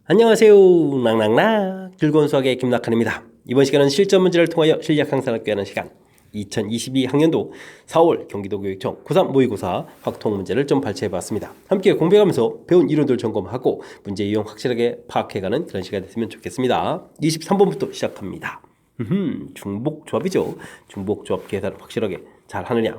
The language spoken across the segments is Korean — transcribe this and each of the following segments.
안녕하세요. 낭낭낭 즐거운 수학의 김낙한입니다. 이번 시간은 실전 문제를 통하여 실력 향상을 꾀하는 시간 2022학년도 4월 경기도교육청 고3 모의고사 확통 문제를 좀 발췌해봤습니다. 함께 공부하면서 배운 이론들 점검하고 문제 유형 확실하게 파악해가는 그런 시간이 됐으면 좋겠습니다. 23번부터 시작합니다. 중복조합이죠. 중복조합 계산 확실하게 잘 하느냐,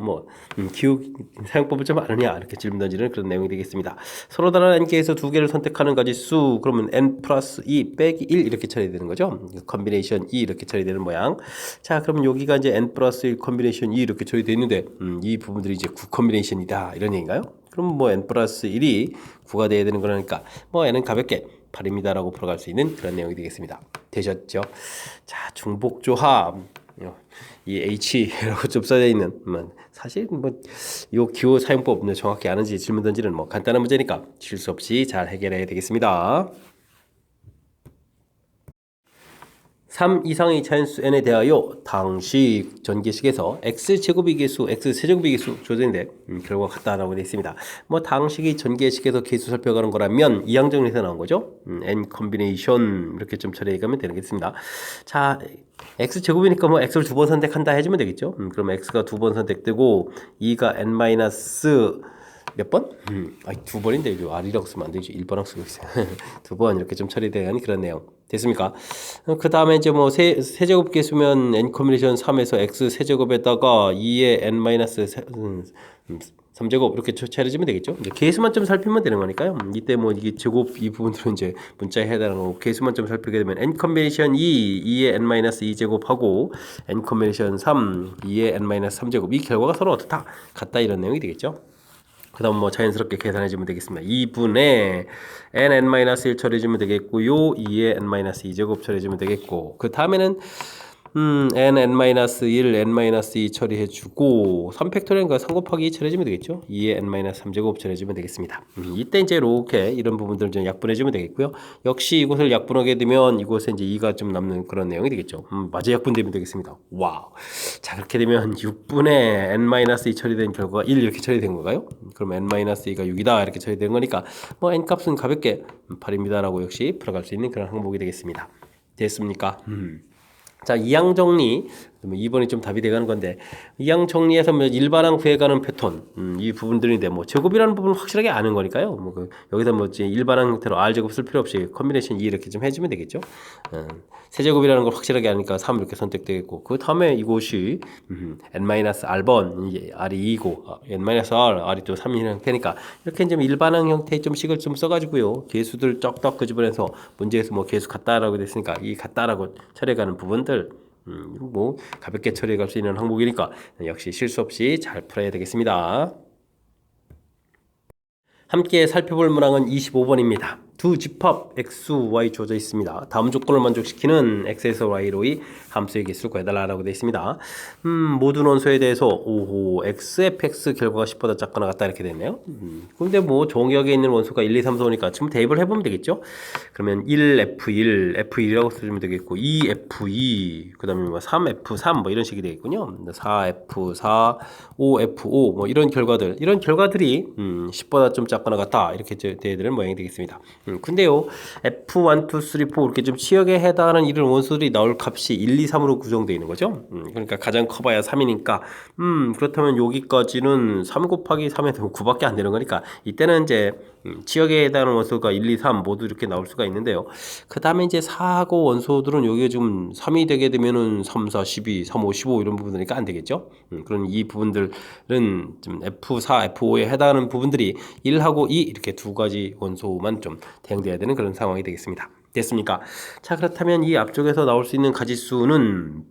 기억 사용법을 좀 아느냐, 이렇게 질문 던지는 그런 내용이 되겠습니다. 서로 다른 n개에서 두 개를 선택하는 가지수, 그러면 n 플러스 2 빼기 1 이렇게 처리되는 거죠. 컨비네이션 2 이렇게 처리되는 모양. 자, 그러면 여기가 이제 n 플러스 1 컨비네이션 2 이렇게 처리되어 있는데, 이 부분들이 이제 9 컨비네이션이다 이런 얘기인가요? 그럼 n 플러스 1이 9가 돼야 되는 거니까 n은 가볍게 8입니다라고 풀어갈 수 있는 그런 내용이 되겠습니다. 되셨죠? 자, 중복조합. 이 H라고 좀 써져 있는 사실 요 기호 사용법 정확히 아는지 질문 던지는 간단한 문제니까 실수 없이 잘 해결해야 되겠습니다. 3 이상의 자연수 n에 대하여 당식 전개식에서 x제곱의 개수, x세제곱의 개수 조절인데 결과 같다라고 되어 있습니다. 당식이 전개식에서 개수 살펴가는 거라면 이항 정리에서 나온 거죠. n 컨비네이션 이렇게 좀 처리해 가면 되겠습니다. 자, x제곱이니까 x를 두 번 선택한다 해주면 되겠죠. 그럼 x가 두 번 선택되고 2가 n 마이너스 몇 번? 두 번인데 이거 R이라고 쓰면 안 되죠. 1번하고 쓰고 있어요. 두 번 이렇게 좀 처리되는 그런 내용. 됐습니까? 그 다음에 이제 세제곱 개수면 n 컨비네이션 3에서 x 세제곱에다가 2의 n 마이너스 3제곱 이렇게 처리해주면 되겠죠. 이제 개수만 좀 살피면 되는 거니까요. 이때 이게 제곱 이 부분들은 이제 문자에 해당하는 거고 개수만 좀 살피게 되면 n 컨비네이션 2의 n 마이너스 2제곱하고 n 컨비네이션 3 2의 n 마이너스 3제곱 이 결과가 서로 어떻다 같다 이런 내용이 되겠죠. 그 다음 자연스럽게 계산해주면 되겠습니다. 2분의 n-1 처리해주면 되겠고요. 2의 n-2제곱 처리해주면 되겠고 그 다음에는 n-1, n-2 처리해주고 3팩토리얼과 3 곱하기 2 처리해주면 되겠죠. 2의 n-3제곱 처리해주면 되겠습니다. 이때 이제 이렇게 이런 부분들을 좀 약분해주면 되겠고요. 역시 이곳을 약분하게 되면 이곳에 이제 2가 좀 남는 그런 내용이 되겠죠. 마저 약분되면 되겠습니다. 와우. 자, 그렇게 되면 6분의 n-2 처리된 결과가 1 이렇게 처리된 건가요? 그럼 n-2가 6이다 이렇게 처리된 거니까 n 값은 가볍게 8입니다라고 역시 풀어갈 수 있는 그런 항목이 되겠습니다. 됐습니까? 자, 이항 정리. 2번이 좀 답이 돼가는 건데 이항 정리에서 일반항 구해가는 패턴 이 부분들인데 제곱이라는 부분을 확실하게 아는 거니까요. 여기서 이제 일반항 형태로 r 제곱 쓸 필요 없이 컨비네이션 2 이렇게 좀 해주면 되겠죠. 세제곱이라는 걸 확실하게 아니까 3 이렇게 선택되겠고 그 다음에 이곳이 n-r번 r이 2고 n-r r이 또 3인 형태니까 이렇게 좀 일반항 형태의 좀 식을 좀 써가지고요 개수들 쩍쩍 끄집어내서 문제에서 개수 같다라고 됐으니까 이 같다라고 처리해가는 부분들 가볍게 처리해 갈 수 있는 항목이니까 역시 실수 없이 잘 풀어야 되겠습니다. 함께 살펴볼 문항은 25번입니다. 두 집합 x, y 주어져 있습니다. 다음 조건을 만족시키는 x에서 y로의 함수의 개수를 구해달라고 되어 있습니다. 모든 원소에 대해서 xfx 결과가 10보다 작거나 같다 이렇게 되네요. 근데 정역에 있는 원소가 1, 2, 3, 4니까 지금 대입을 해보면 되겠죠. 그러면 1f1, f1이라고 써주면 되겠고 2f2, 그 다음에 3f3 이런 식이 되겠군요. 4f4, 5f5 이런 결과들이 10보다 좀 작거나 같다 이렇게 돼야 되는 모양이 되겠습니다. 근데요 F1, 2, 3, 4 이렇게 좀 치역에 해당하는 이런 원소들이 나올 값이 1, 2, 3으로 구성되어 있는 거죠. 그러니까 가장 커봐야 3이니까 그렇다면 여기까지는 3 곱하기 3에서 9밖에 안 되는 거니까 이때는 이제 치역에 해당하는 원소가 1, 2, 3 모두 이렇게 나올 수가 있는데요. 그 다음에 이제 4하고 원소들은 여기에 좀 3이 되게 되면은 3, 4, 12, 3, 5, 15 이런 부분이니까 안 되겠죠. 그런 이 부분들은 좀 F4, F5에 해당하는 부분들이 1하고 2 이렇게 두 가지 원소만 좀 대응돼야 되는 그런 상황이 되겠습니다. 됐습니까? 자, 그렇다면 이 앞쪽에서 나올 수 있는 가지수는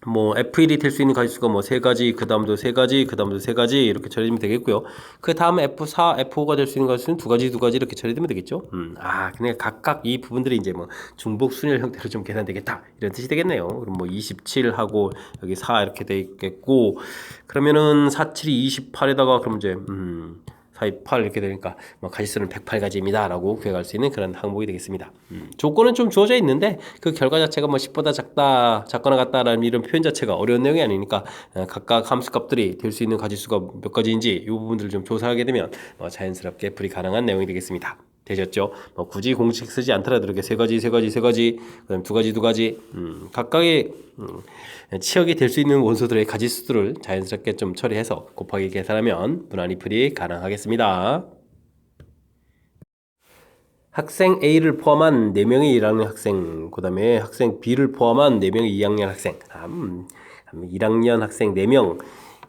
F1이 될 수 있는 가지수가 3가지, 그 다음도 3가지, 그 다음도 3가지 이렇게 처리되면 되겠고요. 그 다음에 F4, F5가 될 수 있는 가지수는 2가지 이렇게 처리되면 되겠죠. 그냥 각각 이 부분들이 이제 중복 순열 형태로 좀 계산되겠다 이런 뜻이 되겠네요. 그럼 27하고 여기 4 이렇게 돼 있겠고 그러면은 4, 7이 28에다가 그럼 이제 4, 2, 8 이렇게 되니까 가지수는 108가지입니다 라고 구해갈 수 있는 그런 항목이 되겠습니다. 조건은 좀 주어져 있는데 그 결과 자체가 10보다 작거나 같다라는 이런 표현 자체가 어려운 내용이 아니니까 각각 함수 값들이 될 수 있는 가지수가 몇 가지인지 이 부분들을 좀 조사하게 되면 자연스럽게 풀이 가능한 내용이 되겠습니다. 되셨죠? 뭐 굳이 공식 쓰지 않더라도 이렇게 세 가지, 그다음 두 가지, 각각의 치역이 될 수 있는 원소들의 가지수들을 자연스럽게 좀 처리해서 곱하기 계산하면 무난히 풀이 가능하겠습니다. 학생 A를 포함한 4명의 1학년 학생, 그 다음에 학생 B를 포함한 4명의 2학년 학생, 1학년 학생 4명,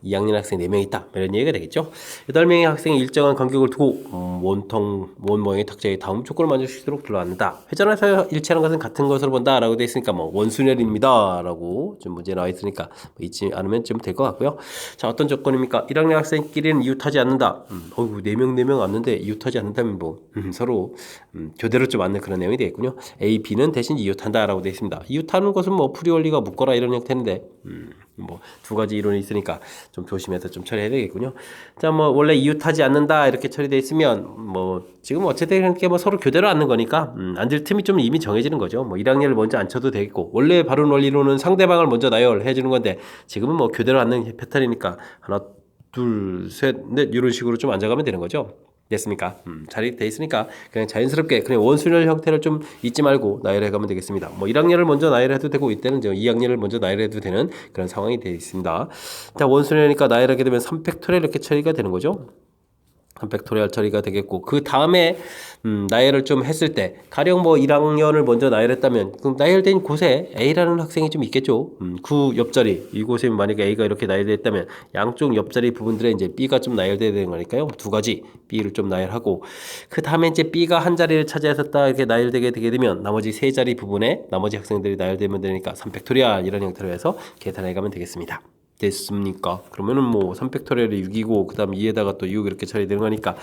2학년 학생 4명 있다. 이런 얘기가 되겠죠. 8명의 학생이 일정한 간격을 두고 원 모양의 탁자에 다음 조건을 만족시키도록 둘러앉는다. 회전해서 일치하는 것은 같은 것으로 본다 라고 되어 있으니까 뭐 원순열입니다 라고 좀 문제 나와 있으니까 잊지 않으면 좀 될 것 같고요. 자, 어떤 조건입니까? 1학년 학생끼리는 이웃하지 않는다. 4명 앉는데 이웃하지 않는다면 뭐 서로 교대로 좀 앉는 그런 내용이 되겠군요. A, B는 대신 이웃한다 라고 되어 있습니다. 이웃하는 것은 뭐 풀이 원리가 묶어라 이런 형태인데 뭐 두 가지 이론이 있으니까 좀 조심해서 좀 처리해야 되겠군요. 자, 뭐 원래 이웃하지 않는다 이렇게 처리되어 있으면 뭐 지금 어쨌든 이렇게 뭐 서로 교대로 앉는 거니까 앉을 틈이 좀 이미 정해지는 거죠. 뭐 1학년을 먼저 앉혀도 되겠고 원래 바른 원리로는 상대방을 먼저 나열해 주는 건데 지금은 뭐 교대로 앉는 패턴이니까 하나 둘 셋 넷 이런 식으로 좀 앉아가면 되는 거죠. 됐습니까? 잘 돼 있으니까 그냥 자연스럽게 그냥 원순열 형태를 좀 잊지 말고 나열해 가면 되겠습니다. 뭐 1학년을 먼저 나열해도 되고 이때는 2학년을 먼저 나열해도 되는 그런 상황이 되어 있습니다. 자, 원순열이니까 나열하게 되면 3팩토리얼 이렇게 처리가 되는 거죠. 3팩토리얼 처리가 되겠고 그 다음에 나열을 좀 했을 때 가령 뭐 1학년을 먼저 나열했다면 그럼 나열된 곳에 A라는 학생이 좀 있겠죠. 그 옆자리 이곳에 만약에 A가 이렇게 나열됐다면 양쪽 옆자리 부분들에 이제 B가 좀 나열돼야 되는 거니까요. 두 가지 B를 좀 나열하고 그 다음에 이제 B가 한 자리를 차지했었다 이렇게 나열되게 되게 되면 나머지 세 자리 부분에 나머지 학생들이 나열되면 되니까 3팩토리얼 이런 형태로 해서 계산해 가면 되겠습니다. 됐습니까? 그러면은 뭐 3팩토리얼이 6이고 그 다음 2에다가 또 6 이렇게 처리되는 거니까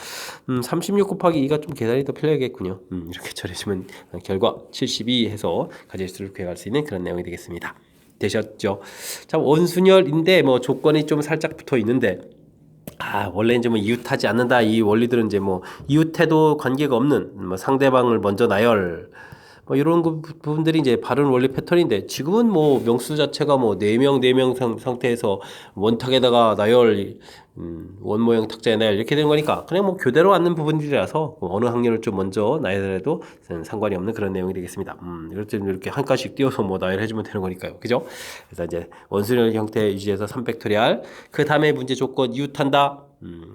36 곱하기 2가 좀 계산이 더 필요하겠군요. 이렇게 처리해주면 결과 72 해서 가질수를 구해갈 수 있는 그런 내용이 되겠습니다. 되셨죠? 자, 원순열인데 뭐 조건이 좀 살짝 붙어 있는데 원래 이제 뭐 이웃하지 않는다 이 원리들은 이제 뭐 이웃해도 관계가 없는 뭐 상대방을 먼저 나열 뭐 이런 부분들이 이제 바른 원리 패턴인데 지금은 뭐 명수 자체가 뭐 4명 상태에서 원탁에다가 나열 원 모양 탁자에 나열 이렇게 되는 거니까 그냥 뭐 교대로 앉는 부분들이라서 어느 학년을 좀 먼저 나열해도 상관이 없는 그런 내용이 되겠습니다. 이럴 때는 이렇게 한 칸씩 띄워서 뭐 나열해주면 되는 거니까요. 그죠? 그래서 이제 원순열 형태 유지해서 3팩토리얼 그 다음에 문제 조건 이웃한다.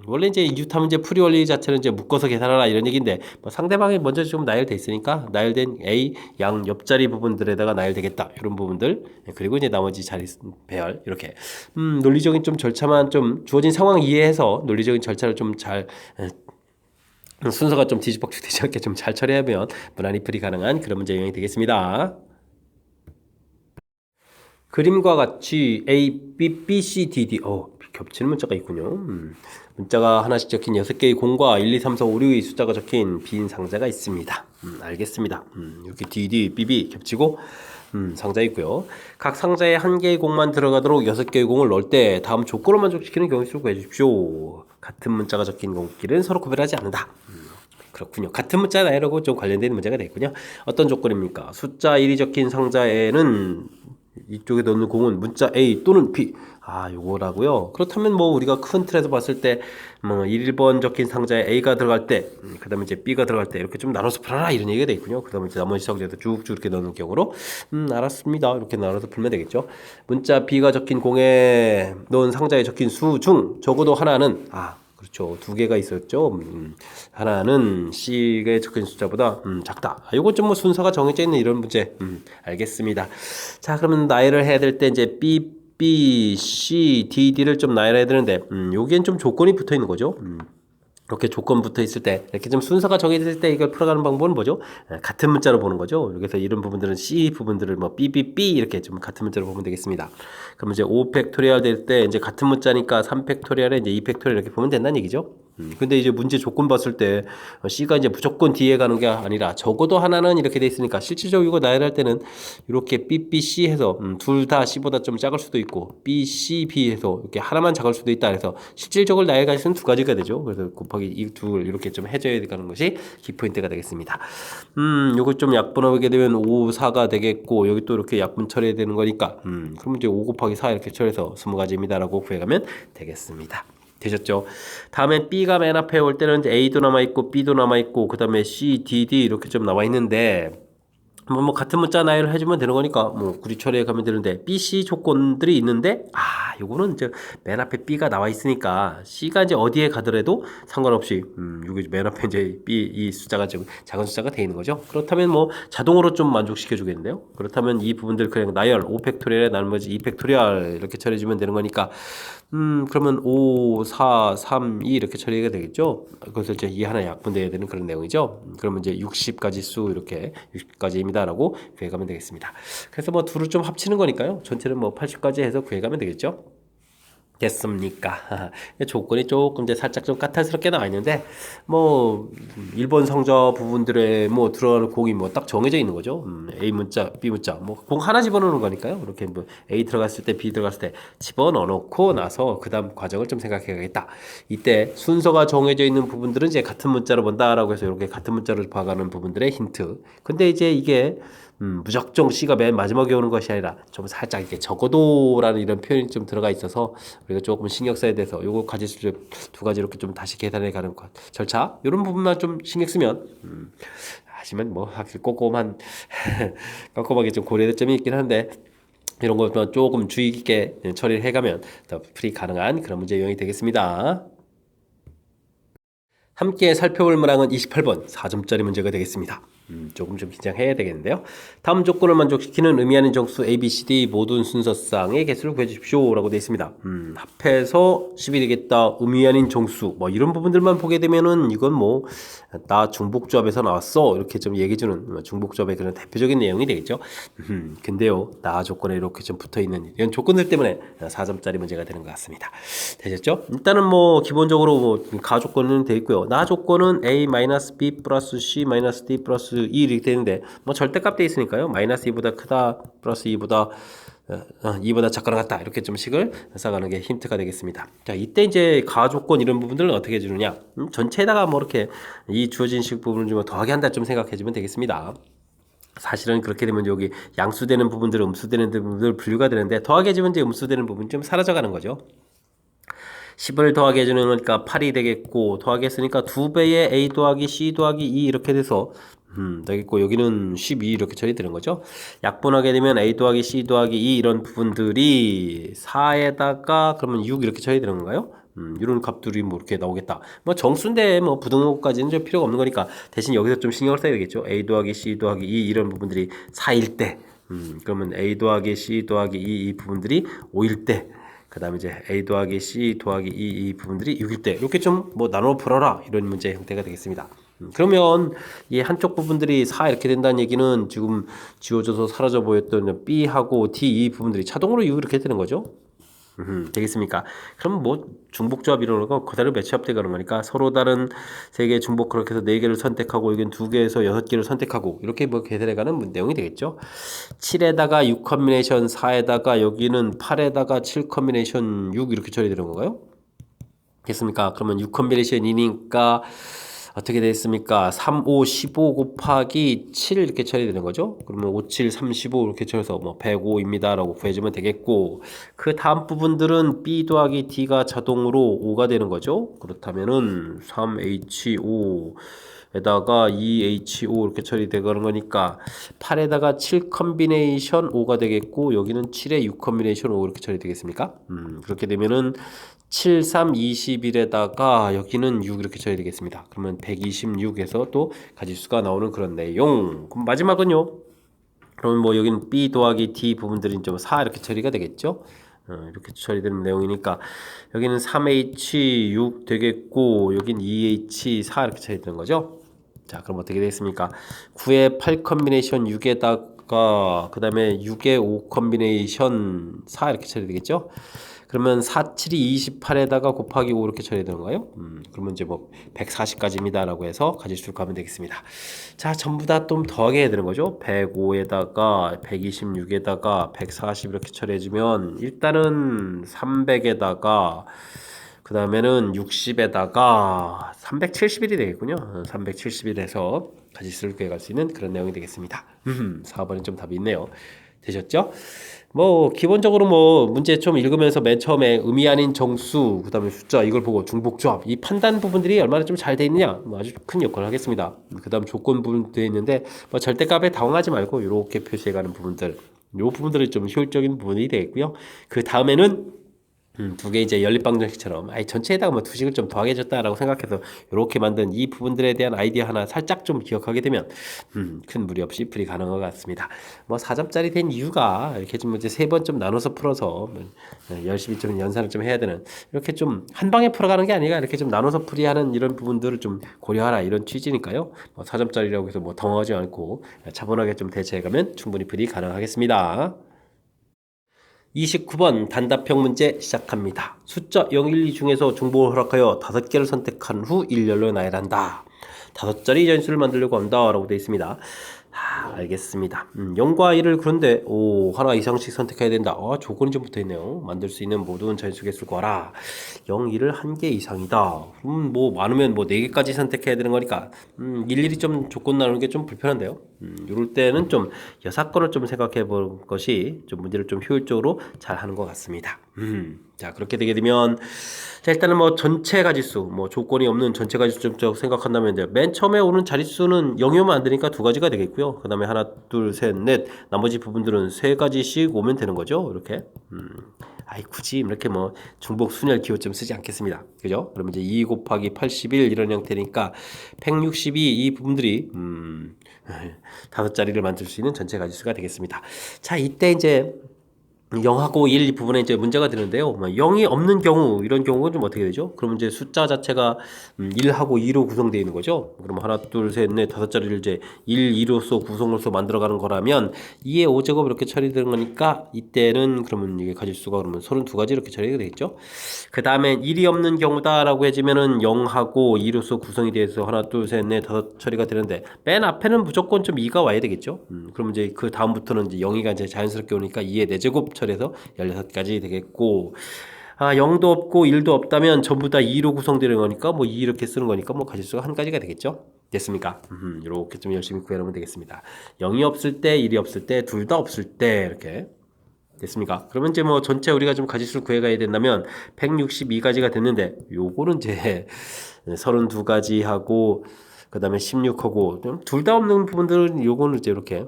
원래 이제 이웃하면 이제 풀이 원리 자체는 이제 묶어서 계산하라 이런 얘기인데 뭐 상대방이 먼저 좀 나열돼 있으니까 나열된 A 양 옆자리 부분들에다가 나열되겠다 이런 부분들 그리고 이제 나머지 자리 배열 이렇게 논리적인 좀 절차만 좀 주어진 상황 이해해서 논리적인 절차를 좀 잘 순서가 좀 뒤집박죽되지 않게 좀 잘 처리하면 무난히 풀이 가능한 그런 문제 유형이 되겠습니다. 그림과 같이 A, B, B, C, D, D 겹치는 문자가 있군요. 문자가 하나씩 적힌 6개의 공과 1, 2, 3, 4, 5, 6의 숫자가 적힌 빈 상자가 있습니다. 알겠습니다. 이렇게 D, D, B, B 겹치고 상자 있고요. 각 상자에 한 개의 공만 들어가도록 6개의 공을 넣을 때 다음 조건을 만족시키는 경우수를 구해 주십시오. 같은 문자가 적힌 공끼리는 서로 구별하지 않는다. 그렇군요. 같은 문자 나열하고 좀 관련된 문제가 되겠군요. 어떤 조건입니까? 숫자 1이 적힌 상자에는 이쪽에 넣는 공은 문자 A 또는 B 요거라고요. 그렇다면 뭐 우리가 큰 틀에서 봤을 때 뭐 1번 적힌 상자에 A가 들어갈 때 그다음에 이제 B가 들어갈 때 이렇게 좀 나눠서 풀어라 이런 얘기가 돼 있군요. 그다음에 이제 나머지 상자에도 쭉쭉 이렇게 넣는 경우로 알았습니다. 이렇게 나눠서 풀면 되겠죠. 문자 B가 적힌 공에 넣은 상자에 적힌 수 중 적어도 하나는 그렇죠. 2개가 있었죠. 하나는 C에 적힌 숫자보다 작다. 요거 좀 뭐 순서가 정해져 있는 이런 문제. 알겠습니다. 자, 그러면 나열을 해야 될 때 이제 B, C, D, D를 좀 나열해야 되는데 여기엔 좀 조건이 붙어 있는 거죠. 이렇게 조건 붙어 있을 때 이렇게 좀 순서가 정해질 때 이걸 풀어가는 방법은 뭐죠? 같은 문자로 보는 거죠. 그래서 이런 부분들은 C 부분들을 뭐 B, B, B 이렇게 좀 같은 문자로 보면 되겠습니다. 그럼 이제 5팩토리얼 될 때 이제 같은 문자니까 3팩토리얼에 이제 2팩토리얼 이렇게 보면 된다는 얘기죠. 근데 이제 문제 조건 봤을 때 C가 이제 무조건 D에 가는 게 아니라 적어도 하나는 이렇게 돼 있으니까 실질적으로 이거 나열할 때는 이렇게 B, B, C 해서 둘 다 C보다 좀 작을 수도 있고 B, C, B 해서 이렇게 하나만 작을 수도 있다. 그래서 실질적으로 나열할 수는 두 가지가 되죠. 그래서 곱하기 이 둘 이렇게 좀 해줘야 되는 것이 키포인트가 되겠습니다. 요거 좀 약분하게 되면 5, 4가 되겠고 여기 또 이렇게 약분 처리해야 되는 거니까 그럼 이제 5 곱하기 4 이렇게 처리해서 20가지입니다라고 구해가면 되겠습니다. 되셨죠? 다음에 B가 맨 앞에 올 때는 이제 A도 남아있고 B도 남아있고 그 다음에 C, D, D 이렇게 좀 나와 있는데 뭐 같은 문자 나열을 해주면 되는 거니까 뭐 구리 처리해 가면 되는데 B, C 조건들이 있는데 요거는 이제 맨 앞에 B가 나와 있으니까 C가 이제 어디에 가더라도 상관없이 여기 맨 앞에 이제 B 이 숫자가 좀 작은 숫자가 돼 있는 거죠. 그렇다면 뭐 자동으로 좀 만족시켜 주겠는데요. 그렇다면 이 부분들 그냥 나열 5팩토리얼에 나머지 2팩토리얼 이렇게 처리해 주면 되는 거니까 그러면 5, 4, 3, 2 이렇게 처리가 되겠죠. 그래서 이제 이 하나 약분돼야 되는 그런 내용이죠. 그러면 이제 60가지 수 이렇게 60가지입니다라고 구해가면 되겠습니다. 그래서 뭐 둘을 좀 합치는 거니까요. 전체는 뭐 80까지 해서 구해가면 되겠죠. 됐습니까? 조건이 조금 이제 살짝 좀 까탈스럽게 나와 있는데 뭐 1번 성자 부분들에 뭐 들어가는 공이 뭐 딱 정해져 있는 거죠. A 문자, B 문자 뭐 공 하나 집어넣는 거니까요. 이렇게 뭐 A 들어갔을 때 B 들어갔을 때 집어넣어 놓고 나서 그다음 과정을 좀 생각해야겠다. 이때 순서가 정해져 있는 부분들은 이제 같은 문자로 본다라고 해서 이렇게 같은 문자로 봐가는 부분들의 힌트. 근데 이제 이게 무작정 C가 맨 마지막에 오는 것이 아니라 좀 살짝 이렇게 적어도라는 이런 표현이 좀 들어가 있어서 우리가 조금 신경 써야 돼서 요거 가지수 두 가지 이렇게 좀 다시 계산해 가는 것 절차 이런 부분만 좀 신경 쓰면 하지만 뭐 확실히 꼼꼼한 꼼꼼하게 좀 고려될 점이 있긴 한데 이런 것만 조금 주의 깊게 처리를 해가면 더 풀이 가능한 그런 문제 유형이 되겠습니다. 함께 살펴볼 문항은 28번 4점짜리 문제가 되겠습니다. 조금 좀 긴장해야 되겠는데요. 다음 조건을 만족시키는 의미 아닌 정수 A, B, C, D 모든 순서쌍의 개수를 구해주십시오 라고 되어 있습니다. 합해서 10이 되겠다. 의미 아닌 정수 뭐 이런 부분들만 보게 되면은 이건 뭐 나 중복조합에서 나왔어 이렇게 좀 얘기해주는 중복조합의 그런 대표적인 내용이 되겠죠. 근데요 나 조건에 이렇게 좀 붙어있는 이런 조건들 때문에 4점짜리 문제가 되는 것 같습니다. 되셨죠? 일단은 뭐 기본적으로 뭐 가조건은 되어 있고요. 나 조건은 A-B 플러스 C 마이너스 D 플러스 E 이렇게 되는데 뭐 절대값 돼 있으니까요. 마이너스 2보다 크다 플러스 2보다 2보다 작거나 같다 이렇게 좀 식을 써가는 게 힌트가 되겠습니다. 자 이때 이제 가조건 이런 부분들은 어떻게 해주느냐 전체에다가 뭐 이렇게 이 주어진 식 부분을 좀 더하게 한다 좀 생각해주면 되겠습니다. 사실은 그렇게 되면 여기 양수되는 부분들 음수되는 부분들 분류가 되는데 더하게 해주면 이제 음수되는 부분이 좀 사라져가는 거죠. 10을 더하게 해주는 거니까 8이 되겠고 더하기 했으니까 2배의 A 더하기 C 더하기 2 이렇게 돼서 되겠고 여기는 12 이렇게 처리되는 거죠. 약분하게 되면 A 더하기 C 더하기 2 이런 부분들이 4에다가 그러면 6 이렇게 처리되는 건가요? 이런 값들이 뭐 이렇게 나오겠다. 뭐 정수인데 뭐 부등호까지는 좀 필요가 없는 거니까 대신 여기서 좀 신경을 써야 되겠죠. A 더하기 C 더하기 2 이런 부분들이 4일 때 그러면 A 더하기 C 더하기 2 이 부분들이 5일 때 그 다음에 이제 A 더하기 C 더하기 이 부분들이 6일 때 이렇게 좀 뭐 나눠 풀어라 이런 문제 형태가 되겠습니다. 그러면 이 한쪽 부분들이 4 이렇게 된다는 얘기는 지금 지워져서 사라져 보였던 B하고 D 이 부분들이 자동으로 6 이렇게 되는 거죠. 되겠습니까? 그럼 뭐 중복조합 이런 거 그대로 매치업되는 거니까 서로 다른 세 개의 중복 그렇게 해서 네 개를 선택하고 여기는 두 개에서 여섯 개를 선택하고 이렇게 뭐 계산해가는 내용이 되겠죠. 7에다가 6 컨비네이션 4에다가 여기는 8에다가 7 컨비네이션 6 이렇게 처리되는 건가요? 됐습니까? 그러면 6 컨비네이션 2니까 어떻게 되겠습니까? 3, 5, 15 곱하기 7 이렇게 처리되는 거죠. 그러면 5, 7, 35 이렇게 쳐서 뭐 105입니다 라고 구해주면 되겠고 그 다음 부분들은 B 더하기 D가 자동으로 5가 되는 거죠. 그렇다면은 3H5 에다가 2H5 이렇게 처리되는 거니까 8에다가 7 컨비네이션 5가 되겠고 여기는 7에 6 컨비네이션 5 이렇게 처리되겠습니까? 그렇게 되면은 7, 3, 21에다가 여기는 6 이렇게 쳐야 되겠습니다. 그러면 126에서 또 가지수가 나오는 그런 내용. 그럼 마지막은요. 그러면 뭐 여기는 B 더하기 D 부분들이 좀 4 이렇게 처리가 되겠죠. 이렇게 처리되는 내용이니까 여기는 3H6 되겠고 여긴 2H4 이렇게 처리되는 거죠. 자 그럼 어떻게 되겠습니까? 9에 8 컨비네이션 6에다가 그 다음에 6에 5 컨비네이션 4 이렇게 처리되겠죠. 그러면 4, 7이 28에다가 곱하기 5 이렇게 처리되는 거예요. 그러면 이제 뭐 140까지입니다 라고 해서 가지수를 가면 되겠습니다. 자 전부 다 좀 더하게 해야 되는 거죠. 105에다가 126에다가 140 이렇게 처리해주면 일단은 300에다가 그 다음에는 60에다가 371이 되겠군요. 371에서 가지수를 구해갈 수 있는 그런 내용이 되겠습니다. 4번은 좀 답이 있네요. 되셨죠? 뭐 기본적으로 뭐 문제 좀 읽으면서 맨 처음에 의미 아닌 정수, 그다음에 숫자 이걸 보고 중복조합 이 판단 부분들이 얼마나 좀 잘 돼 있느냐 뭐 아주 큰 역할을 하겠습니다. 그다음 조건 부분 되어 있는데 뭐 절대값에 당황하지 말고 이렇게 표시해가는 부분들, 요 부분들이 좀 효율적인 부분이 되겠고요. 그 다음에는 두 개 이제 연립방정식처럼 아예 전체에다가 뭐 두식을 좀 더하게 줬다라고 생각해서 이렇게 만든 이 부분들에 대한 아이디어 하나 살짝 좀 기억하게 되면 큰 무리 없이 풀이 가능한 것 같습니다. 뭐 4점짜리 된 이유가 이렇게 좀 이제 세 번 좀 나눠서 풀어서 열심히 좀 연산을 좀 해야 되는, 이렇게 좀 한 방에 풀어가는 게 아니라 이렇게 좀 나눠서 풀이하는 이런 부분들을 좀 고려하라 이런 취지니까요. 뭐 4점짜리라고 해서 뭐 당황하지 않고 차분하게 좀 대처해가면 충분히 풀이 가능하겠습니다. 29번 단답형 문제 시작합니다. 숫자 0, 1, 2 중에서 중복을 허락하여 5개를 선택한 후 일렬로 나열한다. 5자리 전수를 만들려고 한다 라고 되어 있습니다. 알겠습니다. 0과 1을 그런데 하나 이상씩 선택해야 된다. 조건이 좀 붙어있네요. 만들 수 있는 모든 전수 개수를 구하라. 0, 1을 1개 이상이다. 뭐 많으면 뭐 4개까지 선택해야 되는 거니까 일일이 좀 조건 나누는 게 좀 불편한데요. 이럴 때는 좀 여사건을 좀 생각해 볼 것이 좀 문제를 좀 효율적으로 잘 하는 것 같습니다. 자, 그렇게 되게 되면 자, 일단은 뭐 전체 가지수, 뭐 조건이 없는 전체 가지수 좀 생각한다면 돼요. 맨 처음에 오는 자릿수는 0이 오면 안 되니까 2가지가 되겠고요. 그 다음에 하나, 둘, 셋, 넷, 나머지 부분들은 3가지씩 오면 되는 거죠. 이렇게. 굳이 이렇게 뭐 중복 순열 기호점 쓰지 않겠습니다. 그죠? 그러면 이제 2 곱하기 81 이런 형태니까 162 이 부분들이 5자리를 만들 수 있는 전체 가지수가 되겠습니다. 자, 이때 이제 0하고 1 이 부분에 이제 문제가 되는데요. 0이 없는 경우, 이런 경우는 좀 어떻게 되죠? 그러면 이제 숫자 자체가 1하고 2로 구성되어 있는 거죠. 그럼 하나, 둘, 셋, 넷, 5자리를 이제 1, 2로서 구성으로서 만들어가는 거라면 2의 5제곱 이렇게 처리되는 거니까 이때는 그러면 이게 가질 수가 그러면 32가지 이렇게 처리가 되겠죠. 그 다음에 1이 없는 경우다라고 해지면은 0하고 2로서 구성이 돼서 하나, 둘, 셋, 넷, 5 처리가 되는데 맨 앞에는 무조건 좀 2가 와야 되겠죠. 그러면 이제 그 다음부터는 이제 0이가 이제 자연스럽게 오니까 2의 4제곱 처리해서 16가지 되겠고, 0도 없고 1도 없다면 전부 다 2로 구성되는 거니까 뭐 2 이렇게 쓰는 거니까 뭐 가질수가 한 가지가 되겠죠. 됐습니까? 이렇게 좀 열심히 구해놓으면 되겠습니다. 0이 없을 때, 1이 없을 때, 둘 다 없을 때 이렇게 됐습니까? 그러면 이제 뭐 전체 우리가 좀 가지수를 구해가야 된다면 162가지가 됐는데 요거는 이제 32가지 하고 그 다음에 16하고 둘 다 없는 부분들은 요거는 이제 이렇게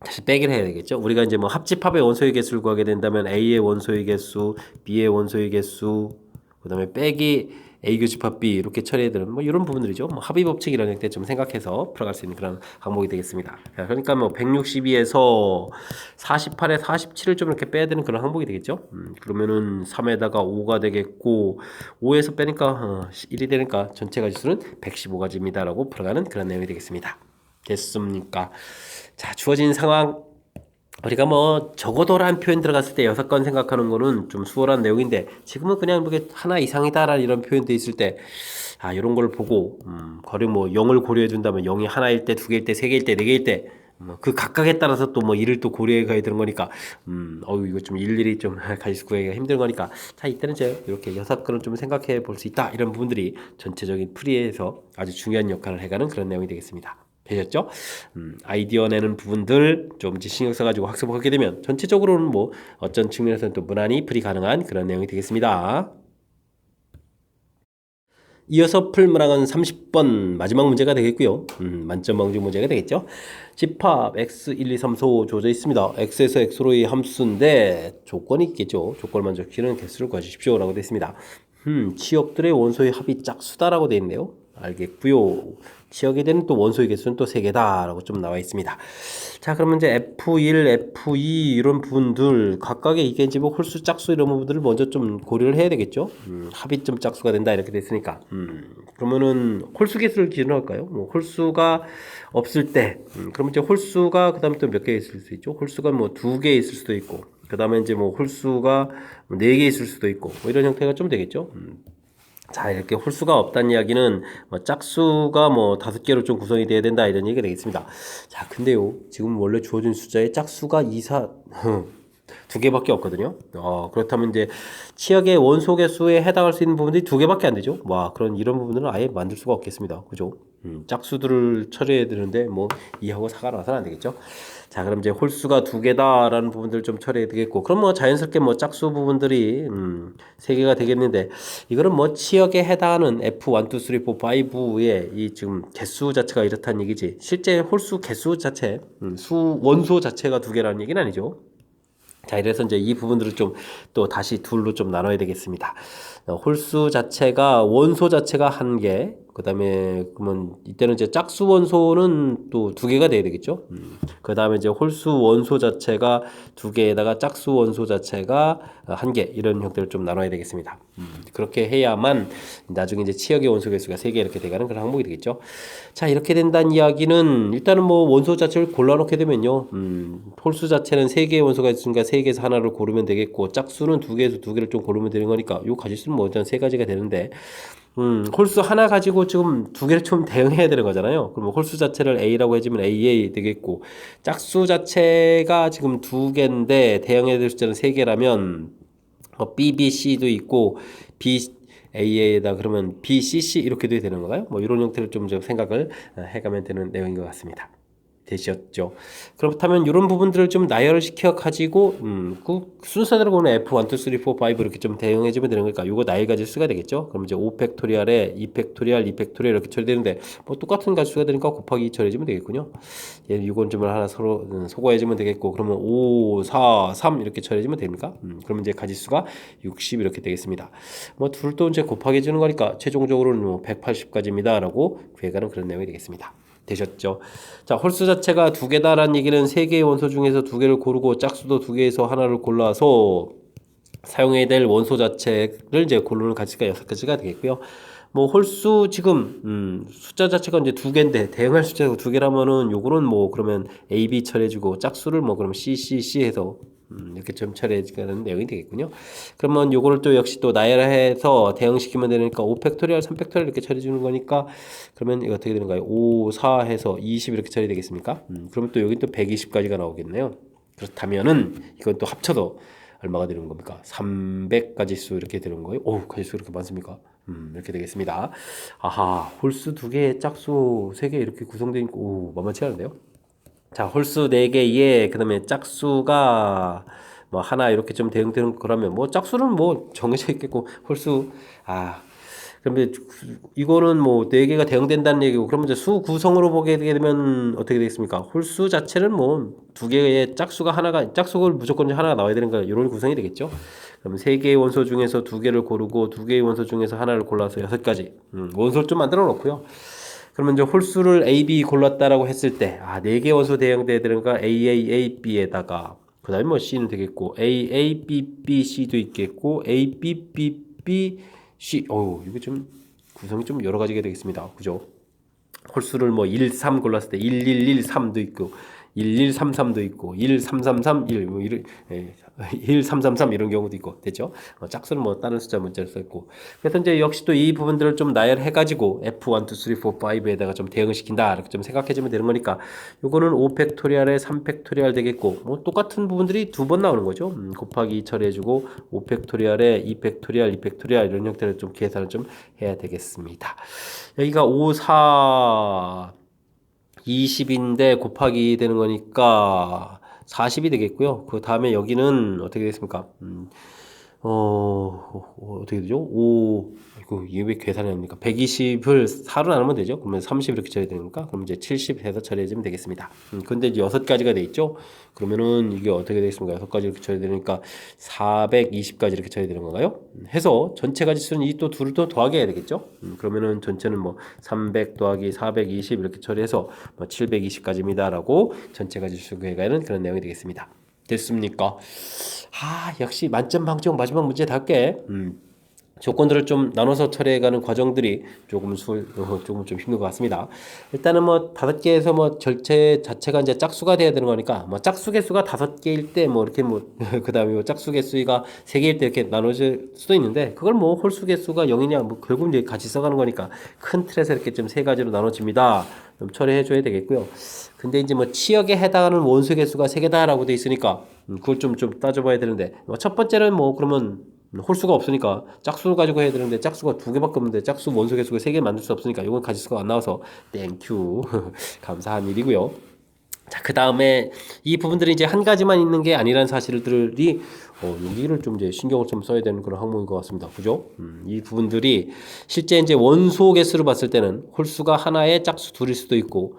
다시 빼기를 해야 되겠죠. 우리가 이제 뭐 합집합의 원소의 개수를 구하게 된다면 A의 원소의 개수, B의 원소의 개수, 그 다음에 빼기 A 교집합 B 이렇게 처리해야 되는 뭐 이런 부분들이죠. 뭐 합의 법칙 이런 형태 좀 생각해서 풀어갈 수 있는 그런 항목이 되겠습니다. 그러니까 뭐 162에서 48에 47을 좀 이렇게 빼야 되는 그런 항목이 되겠죠. 그러면은 3에다가 5가 되겠고 5에서 빼니까 1이 되니까 전체 가지수는 115가지입니다라고 풀어가는 그런 내용이 되겠습니다. 됐습니까? 자, 주어진 상황 우리가 뭐 적어도라는 표현 들어갔을 때 6건 생각하는 거는 좀 수월한 내용인데 지금은 그냥 이렇게 하나 이상이다라는 이런 표현돼 있을 때 이런 걸 보고 거리 뭐 0을 고려해 준다면 0이 하나일 때, 2개일 때, 3개일 때, 4개일 때 그 각각에 따라서 또 뭐 일을 또 고려해 가야 되는 거니까 이거 좀 일일이 좀 가지수 구하기가 힘든 거니까 자, 이때는 이제 이렇게 6건을 좀 생각해 볼 수 있다 이런 부분들이 전체적인 풀이에서 아주 중요한 역할을 해가는 그런 내용이 되겠습니다. 되셨죠? 아이디어 내는 부분들 좀 이제 신경 써가지고 학습하게 되면 전체적으로는 뭐 어떤 측면에서는 또 무난히 풀이 가능한 그런 내용이 되겠습니다. 이어서 풀 문항은 30번 마지막 문제가 되겠고요. 만점 방정 문제가 되겠죠. 집합 x 1, 2, 3, 4, 5 주어져 있습니다. x에서 x로의 함수인데 조건이 있겠죠. 조건을 만족시키는 개수를 구하십시오 라고 되어 있습니다. 치역들의 원소의 합이 짝수다라고 되어 있네요. 알겠고요. 치역에 되는 또 원소의 개수는 또 3개다 라고 좀 나와 있습니다. 자, 그러면 이제 F1, F2 이런 부분들 각각의 이게 이제 뭐 홀수 짝수 이런 부분들을 먼저 좀 고려를 해야 되겠죠. 합이 좀 짝수가 된다 이렇게 됐으니까. 그러면은 홀수 개수를 기준으로 할까요? 뭐 홀수가 없을 때 그러면 이제 홀수가 그다음에 또 몇 개 있을 수 있죠. 홀수가 뭐 2개 있을 수도 있고 그 다음에 이제 뭐 홀수가 4개 있을 수도 있고 뭐 이런 형태가 좀 되겠죠. 자, 이렇게 홀수가 없다는 이야기는 뭐 짝수가 뭐 5개로 좀 구성이 돼야 된다 이런 얘기가 되겠습니다. 자, 근데요 지금 원래 주어진 숫자의 짝수가 2, 4 두 개밖에 없거든요. 그렇다면 이제 치역의 원소 개수에 해당할 수 있는 부분들이 두 개밖에 안 되죠. 와, 그런 이런 부분들은 아예 만들 수가 없겠습니다. 그죠? 짝수들을 처리해야 되는데 뭐 2하고 4가 나와서는 안 되겠죠. 자, 그럼 이제 홀수가 두 개다라는 부분들 좀 처리해야 되겠고, 그럼 뭐 자연스럽게 뭐 짝수 부분들이 세 개가 되겠는데, 이거는 뭐 치역에 해당하는 F1, 2, 3, 4, 5의 이 지금 개수 자체가 이렇다는 얘기지, 실제 홀수 개수 자체, 수 원소 자체가 두 개라는 얘기는 아니죠. 자, 이래서 이제 이 부분들을 좀 또 다시 둘로 좀 나눠야 되겠습니다. 홀수 자체가 원소 자체가 한 개, 그다음에 그러면 이때는 이제 짝수 원소는 또 두 개가 돼야 되겠죠. 그다음에 이제 홀수 원소 자체가 두 개에다가 짝수 원소 자체가 한 개, 이런 형태를 좀 나눠야 되겠습니다. 그렇게 해야만 나중에 이제 치역의 원소 개수가 세 개 이렇게 돼가는 그런 항목이 되겠죠. 자, 이렇게 된다는 이야기는 일단은 뭐 원소 자체를 골라놓게 되면요, 홀수 자체는 세 개의 원소가 있으니까 세 개에서 하나를 고르면 되겠고, 짝수는 두 개에서 두 개를 좀 고르면 되는 거니까 요 가지수는 뭐 일단 세 가지가 되는데, 홀수 하나 가지고 지금 두 개를 좀 대응해야 되는 거잖아요. 그럼 홀수 자체를 A라고 해주면 AA 되겠고, 짝수 자체가 지금 두 개인데 대응해야 될 숫자는 세 개라면 B, B, C도 있고 B, A에다 그러면 B, C, C 이렇게 돼야 되는 건가요? 뭐 이런 형태를 좀 생각을 해가면 되는 내용인 것 같습니다. 되셨죠? 그렇다면 이런 부분들을 좀 나열을 시켜 가지고 그 순서대로 보면 F1, 2, 3, 4, 5 이렇게 좀 대응해 주면 되는 거니까 요거 나열 가지수가 되겠죠? 그럼 이제 5팩토리얼에 2팩토리얼, 2팩토리얼 이렇게 처리되는데 뭐 똑같은 가지수가 되니까 곱하기 2 처리해 주면 되겠군요. 얘 요건 좀 하나 서로 소거해 주면 되겠고, 그러면 5, 4, 3 이렇게 처리해 주면 됩니까? 그러면 이제 가지수가 60 이렇게 되겠습니다. 뭐 둘 또 이제 곱하기 해 주는 거니까 최종적으로는 뭐 180까지입니다라고 구해가는 그런 내용이 되겠습니다. 되셨죠? 자, 홀수 자체가 두 개다라는 얘기는 세 개의 원소 중에서 두 개를 고르고 짝수도 두 개에서 하나를 골라서 사용해야 될 원소 자체를 이제 고르는 가지가 6가지가 되겠고요. 뭐 홀수 지금 숫자 자체가 이제 두 개인데 대응할 숫자가 두 개라면은 요거는 뭐 그러면 A, B 처리해주고 짝수를 뭐 그러면 C, C, C 해서 이렇게 좀 처리해주는 내용이 되겠군요. 그러면 요거를 또 역시 또 나열해서 대응시키면 되니까 5팩토리얼, 3팩토리얼 이렇게 처리해주는 거니까, 그러면 이거 어떻게 되는가요? 5, 4 해서 20 이렇게 처리되겠습니까? 그러면 또 여기 또 120까지가 나오겠네요. 그렇다면은 이건 또 합쳐도 얼마가 되는 겁니까? 300가지수 이렇게 되는 거예요. 오, 가지수 이렇게 많습니까? 이렇게 되겠습니다. 아하, 홀수 두 개, 짝수 세 개 이렇게 구성되어 있고, 오, 만만치 않은데요? 자, 홀수 4개에 그다음에 짝수가 뭐 하나 이렇게 좀 대응되는 거라면 뭐 짝수는 뭐 정해져 있겠고, 홀수 그러면 이거는 뭐 4개가 대응된다는 얘기고, 그러면 이제 수 구성으로 보게 되면 어떻게 되겠습니까? 홀수 자체는 뭐 2개의 짝수가 짝수가 무조건 하나가 나와야 되는 거, 이런 구성이 되겠죠. 그럼 3개의 원소 중에서 2개를 고르고 2개의 원소 중에서 하나를 골라서 6가지 원소를 좀 만들어 놓고요. 그러면 이제 홀수를 A, B 골랐다라고 했을 때, 4개 원소 대응돼야 되는가? A, A, A, B에다가, 그 다음에 뭐 C는 되겠고, A, A, B, B, C도 있겠고, A, B, B, B, C. 이거 좀 구성이 좀 여러 가지가 되겠습니다. 그죠? 홀수를 뭐 1, 3 골랐을 때 1, 1, 1, 3도 있고, 1, 1, 3, 3도 있고, 1, 3, 3, 3, 1, 뭐 1, 3, 3, 3 이런 경우도 있고, 됐죠? 짝수는 뭐 다른 숫자 문자를 썼고. 그래서 이제 역시 또 이 부분들을 좀 나열해가지고 F1, 2, 3, 4, 5에다가 좀 대응을 시킨다, 이렇게 좀 생각해주면 되는 거니까, 요거는 5팩토리얼에 3팩토리얼 되겠고, 뭐 똑같은 부분들이 두 번 나오는 거죠. 곱하기 2 처리해주고, 5팩토리얼에 2팩토리얼, 2팩토리얼 이런 형태를 좀 계산을 좀 해야 되겠습니다. 여기가 5, 4, 20인데 곱하기 되는 거니까 40이 되겠고요. 그 다음에 여기는 어떻게 되겠습니까? 어떻게 되죠? 5, 이게 왜 계산이 합니까? 120을 4로 나누면 되죠? 그러면 30 이렇게 처리해야 되니까, 그럼 이제 70 해서 처리해주면 되겠습니다. 근데 이제 6가지가 돼 있죠? 그러면은 이게 어떻게 되겠습니까? 6가지 이렇게 처리해야 되니까 420까지 이렇게 처리해야 되는 건가요? 해서 전체 가지수는 이 또 둘을 또 더하게 해야 되겠죠? 그러면은 전체는 뭐 300 더하기 420 이렇게 처리해서 뭐 720까지입니다라고 전체 가지수 구해가는 그런 내용이 되겠습니다. 됐습니까? 역시 만점 방정 마지막 문제 답게 조건들을 좀 나눠서 처리해가는 과정들이 조금 좀 힘든 것 같습니다. 일단은 뭐 5개에서 뭐 절체 자체가 이제 짝수가 돼야 되는 거니까, 뭐 짝수 개수가 5개일 때 뭐 이렇게 뭐 그 다음에 뭐 짝수 개수가 3개일 때 이렇게 나눠질 수도 있는데, 그걸 뭐 홀수 개수가 0이냐 뭐 결국 이제 같이 써가는 거니까 큰 틀에서 이렇게 좀 3가지로 나눠집니다. 좀 처리해 줘야 되겠고요. 근데 이제 뭐 치역에 해당하는 원소 개수가 3개다라고 돼 있으니까 그걸 좀 따져봐야 되는데 첫 번째는 뭐 그러면 홀수가 없으니까 짝수를 가지고 해야 되는데 짝수가 2개밖에 없는데 짝수 원소 개수가 3개 만들 수 없으니까 이건 가지수가 안 나와서 땡큐 감사한 일이고요. 자, 그 다음에 이 부분들이 이제 한 가지만 있는 게 아니라는 사실들이 여기를 좀 이제 신경을 좀 써야 되는 그런 항목인 것 같습니다. 그죠? 이 부분들이 실제 이제 원소 개수로 봤을 때는 홀수가 하나의 짝수 둘일 수도 있고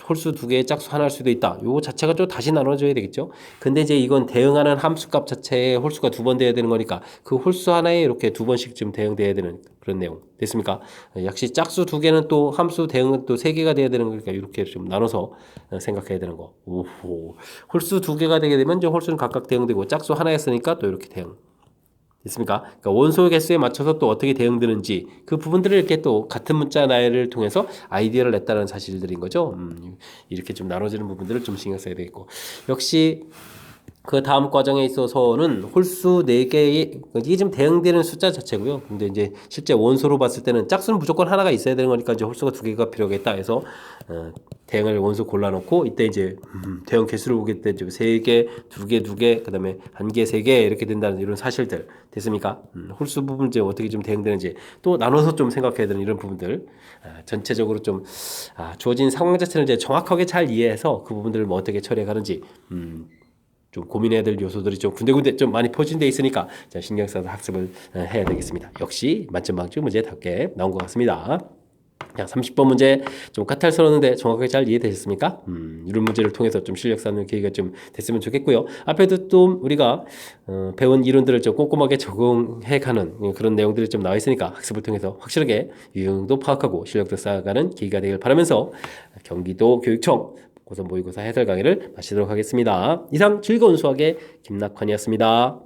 홀수 2개의 짝수 하나일 수도 있다. 요거 자체가 좀 다시 나눠줘야 되겠죠? 근데 이제 이건 대응하는 함수값 자체에 홀수가 2번 돼야 되는 거니까 그 홀수 하나에 이렇게 2번씩 좀 대응돼야 되는 그런 내용 됐습니까? 역시 짝수 2개는 또 함수 대응은 또 3개가 돼야 되는 거니까 이렇게 좀 나눠서 생각해야 되는 거. 오호. 홀수 2개가 되게 되면 이제 홀수는 각각 대응되고 짝수 하나였으니까 또 이렇게 대응. 됐습니까? 그러니까 원소 개수에 맞춰서 또 어떻게 대응되는지 그 부분들을 이렇게 또 같은 문자 나열을 통해서 아이디어를 냈다는 사실들인 거죠. 이렇게 좀 나눠지는 부분들을 좀 신경 써야 되겠고 역시 그 다음 과정에 있어서는 홀수 4개의 이게 지금 대응되는 숫자 자체고요. 근데 이제 실제 원소로 봤을 때는 짝수는 무조건 하나가 있어야 되는 거니까 이제 홀수가 2개가 필요하겠다 해서 대응을 원소 골라놓고 이때 이제 대응 개수를 보게 때 3개, 2개, 2개, 그다음에 1개, 3개 이렇게 된다는 이런 사실들 됐습니까? 홀수 부분 이제 어떻게 좀 대응되는지 또 나눠서 좀 생각해야 되는 이런 부분들 전체적으로 좀 주어진 상황 자체를 이제 정확하게 잘 이해해서 그 부분들을 뭐 어떻게 처리해 가는지 좀 고민해야 될 요소들이 좀 군데군데 좀 많이 포진되어 있으니까 신경 써서 학습을 해야 되겠습니다. 역시 만점 방출 문제 5개 나온 것 같습니다. 자, 30번 문제 좀 까탈스러웠는데 정확하게 잘 이해되셨습니까? 이런 문제를 통해서 좀 실력 쌓는 계기가 좀 됐으면 좋겠고요. 앞에도 또 우리가 배운 이론들을 좀 꼼꼼하게 적용해가는 그런 내용들이 좀 나와 있으니까 학습을 통해서 확실하게 유형도 파악하고 실력도 쌓아가는 계기가 되길 바라면서 경기도 교육청 고선 모의고사 해설 강의를 마치도록 하겠습니다. 이상 즐거운 수학의 김낙환이었습니다.